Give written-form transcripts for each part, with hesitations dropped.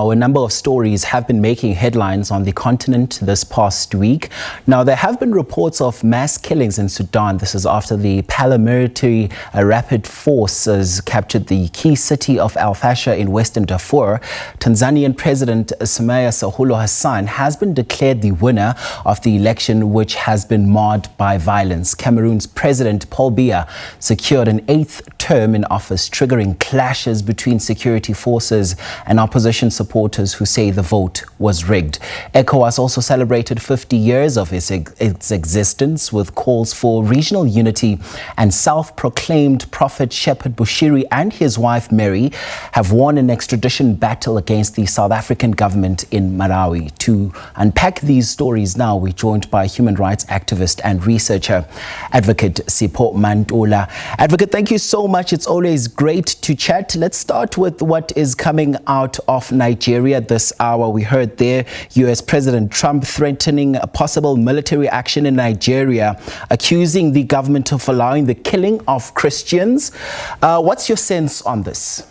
A number of stories have been making headlines on the continent this past week. Now, there have been reports of mass killings in Sudan. This is after the paramilitary rapid forces captured the key city of Fasher in Western Darfur. Tanzanian President Samia Hassan has been declared the winner of the election, which has been marred by violence. Cameroon's President Biya secured an 8th term in office, triggering clashes between security forces and opposition supporters who say the vote was rigged. ECOWAS also celebrated 50 years of its existence with calls for regional unity, and self-proclaimed Prophet Shepherd Bushiri and his wife Mary have won an extradition battle against the South African government in Malawi. To unpack these stories now, we're joined by human rights activist and researcher Adv Sipho Mantula. Advocate, thank you so much. It's always great to chat. Let's start with what is coming out of Nigeria this hour. We heard there US President Trump threatening a possible military action in Nigeria, accusing the government of allowing the killing of Christians. What's your sense on this?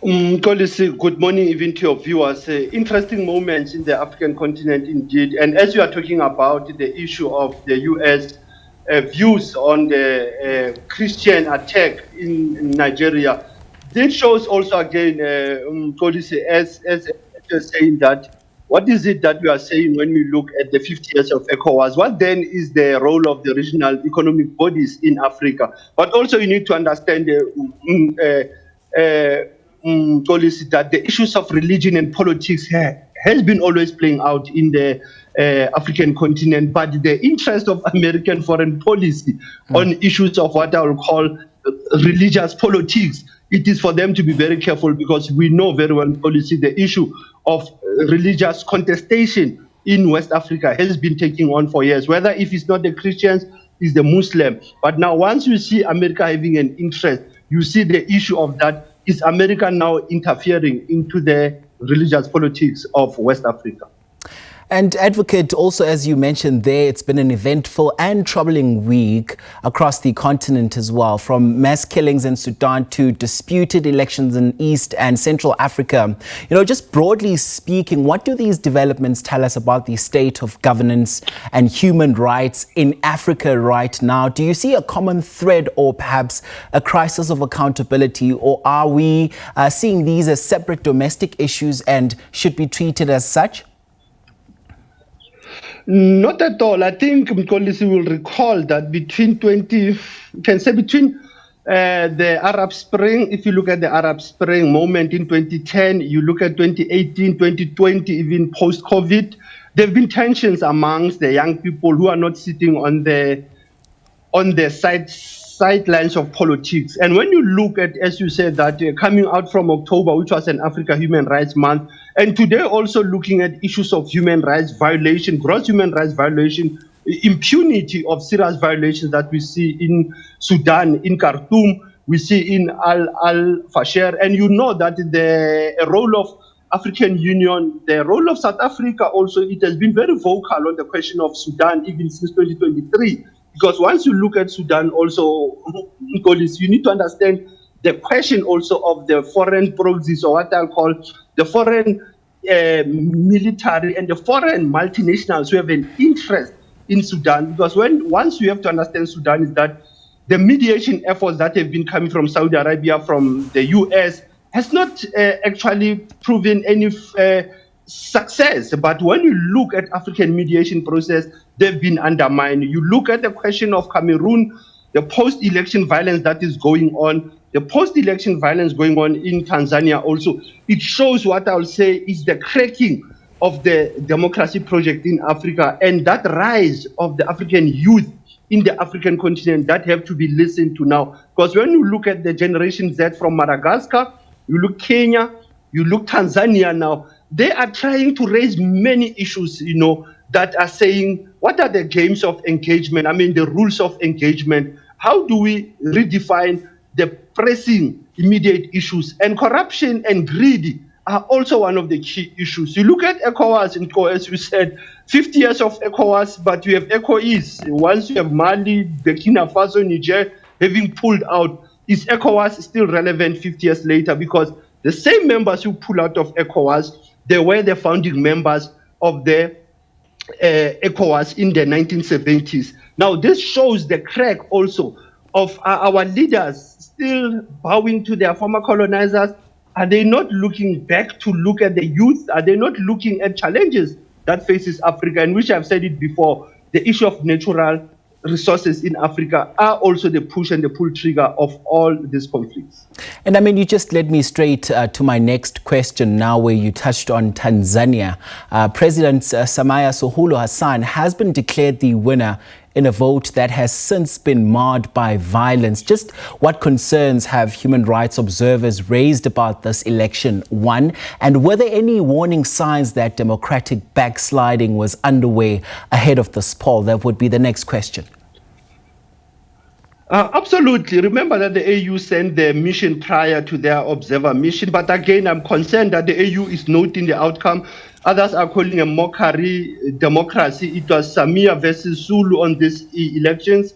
Good morning even to your viewers. Interesting moments in the African continent indeed. And as you are talking about the issue of the US views on the Christian attack in Nigeria, this shows also again, as you're saying that, what is it that we are saying when we look at the 50 years of ECOWAS? What then is the role of the regional economic bodies in Africa? But also you need to understand that the issues of religion and politics has been always playing out in the African continent, but the interest of American foreign policy on issues of what I will call religious politics, it is for them to be very careful, because we know very well policy, the issue of religious contestation in West Africa has been taking on for years, whether if it's not the Christians, it's the Muslim. But now once you see America having an interest, you see the issue of that, is America now interfering into the religious politics of West Africa? And Advocate, also as you mentioned there, it's been an eventful and troubling week across the continent as well, from mass killings in Sudan to disputed elections in East and Central Africa. You know, just broadly speaking, what do these developments tell us about the state of governance and human rights in Africa right now? Do you see a common thread or perhaps a crisis of accountability, or are we seeing these as separate domestic issues and should be treated as such? Not at all. I think Mkolisi will recall that between the Arab Spring, if you look at the Arab Spring moment in 2010, you look at 2018, 2020, even post-COVID, there have been tensions amongst the young people who are not sitting on the sidelines of politics. And when you look at, as you said, that coming out from October, which was an Africa Human Rights Month, and today also looking at issues of human rights violation, gross human rights violation, impunity of serious violations that we see in Sudan, in Khartoum, we see in Fasher, and you know that the role of African Union, the role of South Africa also, it has been very vocal on the question of Sudan even since 2023. Because once you look at Sudan also, you need to understand the question also of the foreign proxies, or what I'll call the foreign military and the foreign multinationals who have an interest in Sudan. Because once you have to understand Sudan is that the mediation efforts that have been coming from Saudi Arabia, from the US, has not actually proven any success. But when you look at African mediation process, they've been undermined. You look at the question of Cameroon, the post-election violence that is going on, the post-election violence going on in Tanzania also, it shows what I'll say is the cracking of the democracy project in Africa, and that rise of the African youth in the African continent that have to be listened to now. Because when you look at the Generation Z from Madagascar, you look Kenya, you look Tanzania now, they are trying to raise many issues, you know, that are saying, what are the games of engagement? I mean, the rules of engagement. How do we redefine the pressing immediate issues? And corruption and greed are also one of the key issues. You look at ECOWAS, and as we said, 50 years of ECOWAS, but you have ECOEAS. Once you have Mali, Burkina Faso, Niger having pulled out, is ECOWAS still relevant 50 years later? Because The same members who pull out of ECOWAS, they were the founding members of the ECOWAS in the 1970s. Now, this shows the crack also of our leaders still bowing to their former colonizers. Are they not looking back to look at the youth? Are they not looking at challenges that faces Africa? And which I've said it before, the issue of natural resources in Africa are also the push and the pull trigger of all these conflicts. And I mean, you just led me straight to my next question now, where you touched on Tanzania. President Samia Suluhu Hassan has been declared the winner in a vote that has since been marred by violence. Just what concerns have human rights observers raised about this election, one? And were there any warning signs that democratic backsliding was underway ahead of this poll? That would be the next question. Absolutely. Remember that the AU sent their mission prior to their observer mission. But again, I'm concerned that the AU is noting the outcome. Others are calling a mockery democracy. It was Samia versus Sulu on these elections.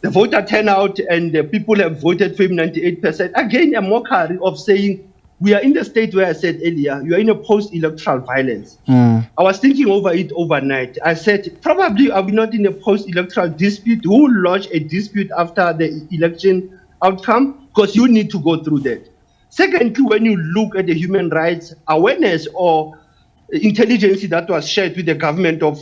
The voter turnout and the people have voted for him 98%. Again, a mockery of saying, we are in the state where I said earlier, you are in a post-electoral violence. I was thinking over it overnight. I said, probably are we not in a post-electoral dispute? Who will lodge a dispute after the election outcome? Because you need to go through that. Secondly, when you look at the human rights awareness or intelligence that was shared with the government of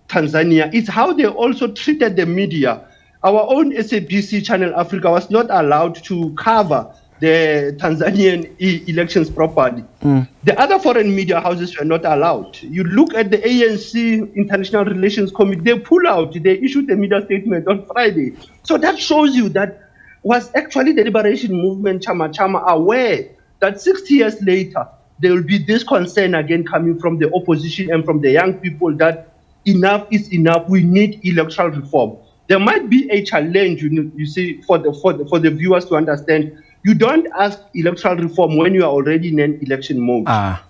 Tanzania, it's how they also treated the media. Our own SABC Channel Africa was not allowed to cover the Tanzanian elections properly. The other foreign media houses were not allowed. You look at the ANC International Relations Committee, they pull out, they issued a media statement on Friday. So that shows you that was actually the liberation movement, Chama Chama, aware that 60 years later, there will be this concern again coming from the opposition and from the young people that enough is enough, we need electoral reform. There might be a challenge, you see, for the viewers to understand. You don't ask electoral reform when you are already in an election mode.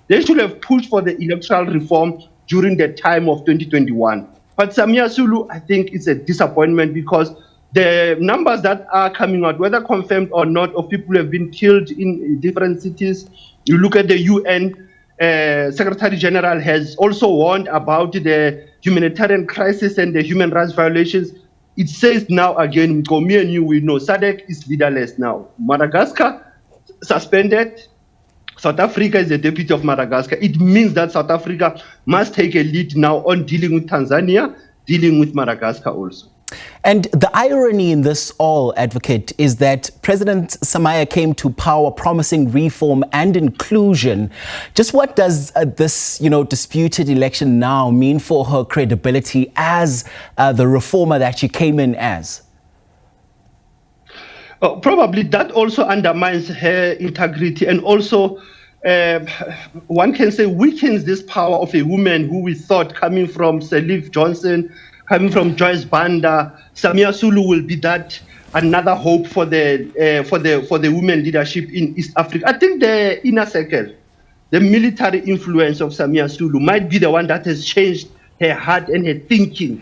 They should have pushed for the electoral reform during the time of 2021. But Samia Suluhu, I think it's a disappointment because the numbers that are coming out, whether confirmed or not, of people who have been killed in different cities. You look at the UN Secretary General has also warned about the humanitarian crisis and the human rights violations. It says now again, me and you, we know SADC is leaderless now. Madagascar suspended. South Africa is the deputy of Madagascar. It means that South Africa must take a lead now on dealing with Tanzania, dealing with Madagascar also. And the irony in this all, Advocate, is that President Samia came to power promising reform and inclusion. Just what does this, disputed election now mean for her credibility as the reformer that she came in as? Probably that also undermines her integrity and also one can say weakens this power of a woman who we thought coming from Sirleaf Johnson, coming from Joyce Banda. Samia Suluhu will be that another hope for the women leadership in East Africa. I think the inner circle, the military influence of Samia Suluhu might be the one that has changed her heart and her thinking.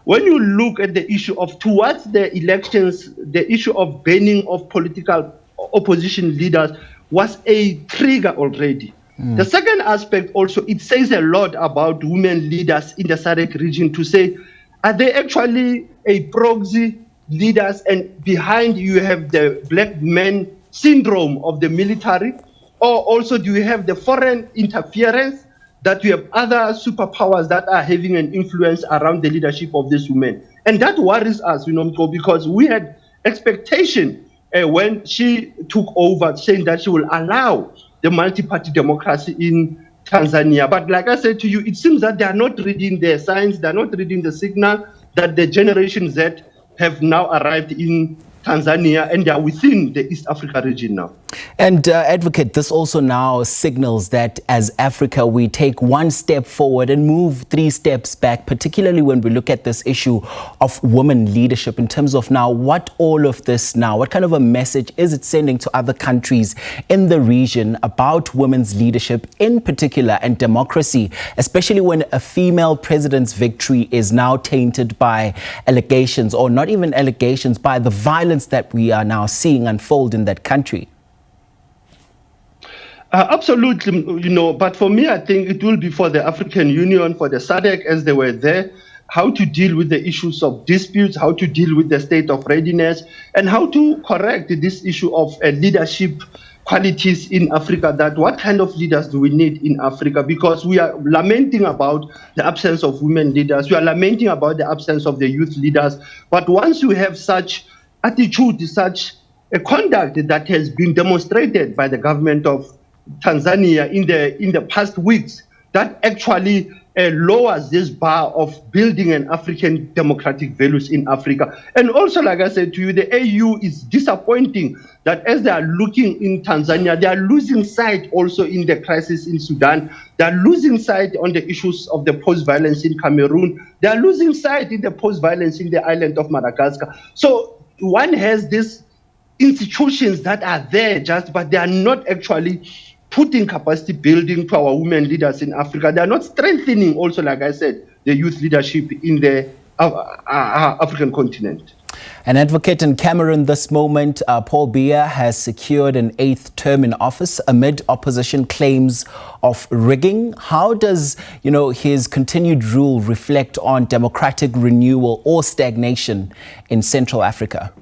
When you look at the issue of towards the elections, the issue of banning of political opposition leaders was a trigger already. The second aspect also, it says a lot about women leaders in the SADC region to say, are they actually a proxy leaders and behind you have the black men syndrome of the military? Or also do you have the foreign interference that you have other superpowers that are having an influence around the leadership of these women? And that worries us, because we had expectation when she took over saying that she will allow the multi-party democracy in Tanzania. But like I said to you, it seems that they are not reading the signs, they are not reading the signal that the Generation Z have now arrived in Tanzania and they are within the East Africa region now. And Advocate, this also now signals that as Africa, we take one step forward and move 3 steps back, particularly when we look at this issue of women leadership in terms of now what all of this now, what kind of a message is it sending to other countries in the region about women's leadership in particular and democracy, especially when a female president's victory is now tainted by allegations, or not even allegations, by the violence that we are now seeing unfold in that country? Absolutely, but for me, I think it will be for the African Union, for the SADC, as they were there, how to deal with the issues of disputes, how to deal with the state of readiness, and how to correct this issue of leadership qualities in Africa. That what kind of leaders do we need in Africa? Because we are lamenting about the absence of women leaders, we are lamenting about the absence of the youth leaders. But once you have such attitude, such a conduct that has been demonstrated by the government of Tanzania in the past weeks, that actually lowers this bar of building an African democratic values in Africa. And also, like I said to you, the AU is disappointing that as they are looking in Tanzania, they are losing sight also in the crisis in Sudan. They are losing sight on the issues of the post-violence in Cameroon. They are losing sight in the post-violence in the island of Madagascar. So one has these institutions that are there but they are not actually putting capacity building to our women leaders in Africa. They are not strengthening also, like I said, the youth leadership in the African continent. An advocate in Cameroon this moment, Paul Biya, has secured an 8th term in office amid opposition claims of rigging. How does, his continued rule reflect on democratic renewal or stagnation in Central Africa?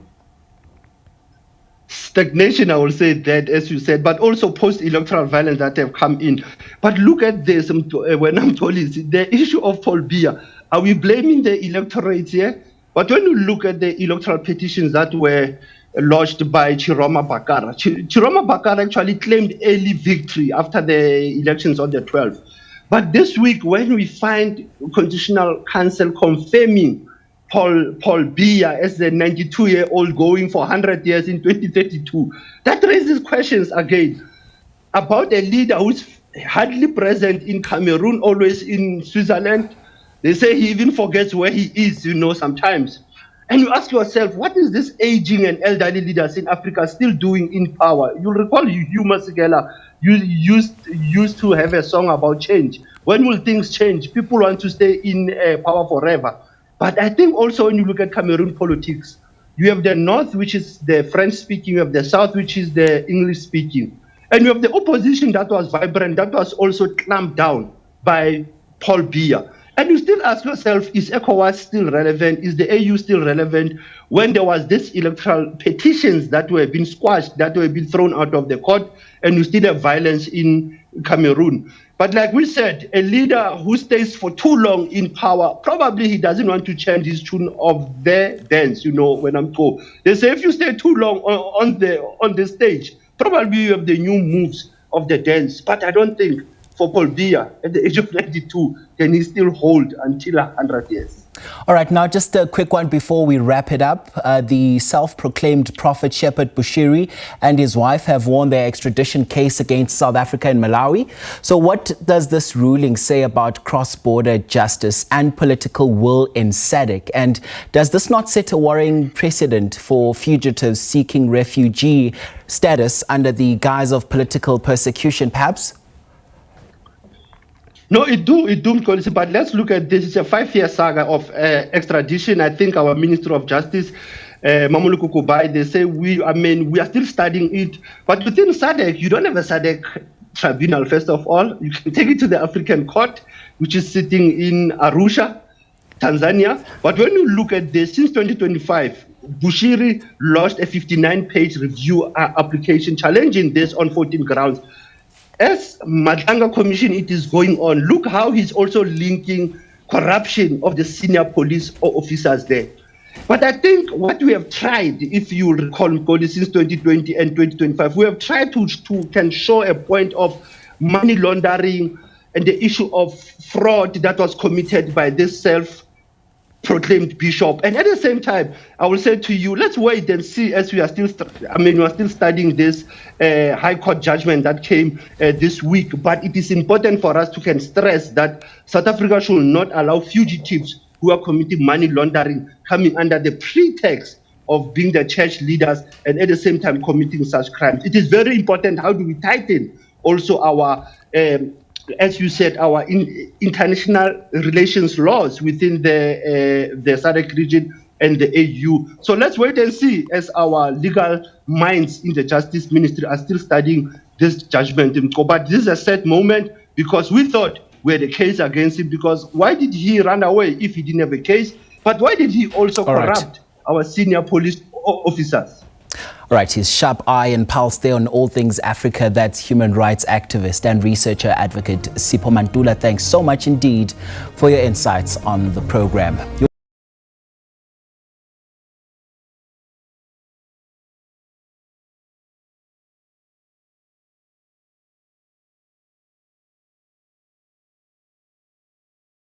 Stagnation, I will say that, as you said, but also post-electoral violence that have come in. But look at this, when I'm told the issue of Paul Biya, are we blaming the electorate here? But when you look at the electoral petitions that were lodged by Chiroma Bakara, Chiroma Bakara actually claimed early victory after the elections on the 12th. But this week, when we find Constitutional Council confirming Paul Biya as the 92-year-old going for 100 years in 2032, that raises questions again about a leader who's hardly present in Cameroon, always in Switzerland. They say he even forgets where he is, sometimes. And you ask yourself, what is this aging and elderly leaders in Africa still doing in power? You'll recall Hugh Masekela used to have a song about change. When will things change? People want to stay in power forever. But I think also when you look at Cameroon politics, you have the North, which is the French-speaking, you have the South, which is the English-speaking. And you have the opposition that was vibrant, that was also clamped down by Paul Biya. And you still ask yourself, is ECOWAS still relevant? Is the AU still relevant? When there was this electoral petitions that were being squashed, that were being thrown out of the court, and you still have violence in Cameroon. But like we said, a leader who stays for too long in power, probably he doesn't want to change his tune of the dance, when I'm told. They say if you stay too long on the stage, probably you have the new moves of the dance. But I don't think for Paul Biya, at the age of 92, can he still hold until 100 years? All right, now just a quick one before we wrap it up. The self-proclaimed prophet Shepherd Bushiri and his wife have won their extradition case against South Africa and Malawi. So what does this ruling say about cross-border justice and political will in SADC? And does this not set a worrying precedent for fugitives seeking refugee status under the guise of political persecution, perhaps? No, it do, but let's look at this. It's a 5-year saga of extradition. I think our Minister of Justice, Mamuluku Kubai, they say we are still studying it. But within SADC, you don't have a SADC tribunal, first of all. You can take it to the African Court, which is sitting in Arusha, Tanzania. But when you look at this, since 2025, Bushiri launched a 59-page review application challenging this on 14 grounds. As Madanga Commission, it is going on. Look how he's also linking corruption of the senior police officers there. But I think what we have tried, if you recall, since 2020 and 2025, we have tried to can show a point of money laundering and the issue of fraud that was committed by this self-proclaimed bishop. And at the same time, I will say to you, let's wait and see, as we are still, we are still studying this High Court judgment that came this week. But it is important for us to can stress that South Africa should not allow fugitives who are committing money laundering coming under the pretext of being the church leaders and at the same time committing such crimes. It is very important. How do we tighten also our as you said, our international relations laws within the SADC region and the AU. So let's wait and see, as our legal minds in the Justice Ministry are still studying this judgment. But this is a sad moment because we thought we had a case against him, because why did he run away if he didn't have a case? But why did he also corrupt our senior police officers? All right, his sharp eye and pulse there on all things Africa. That's human rights activist and researcher advocate Sipho Mantula. Thanks so much indeed for your insights on the program.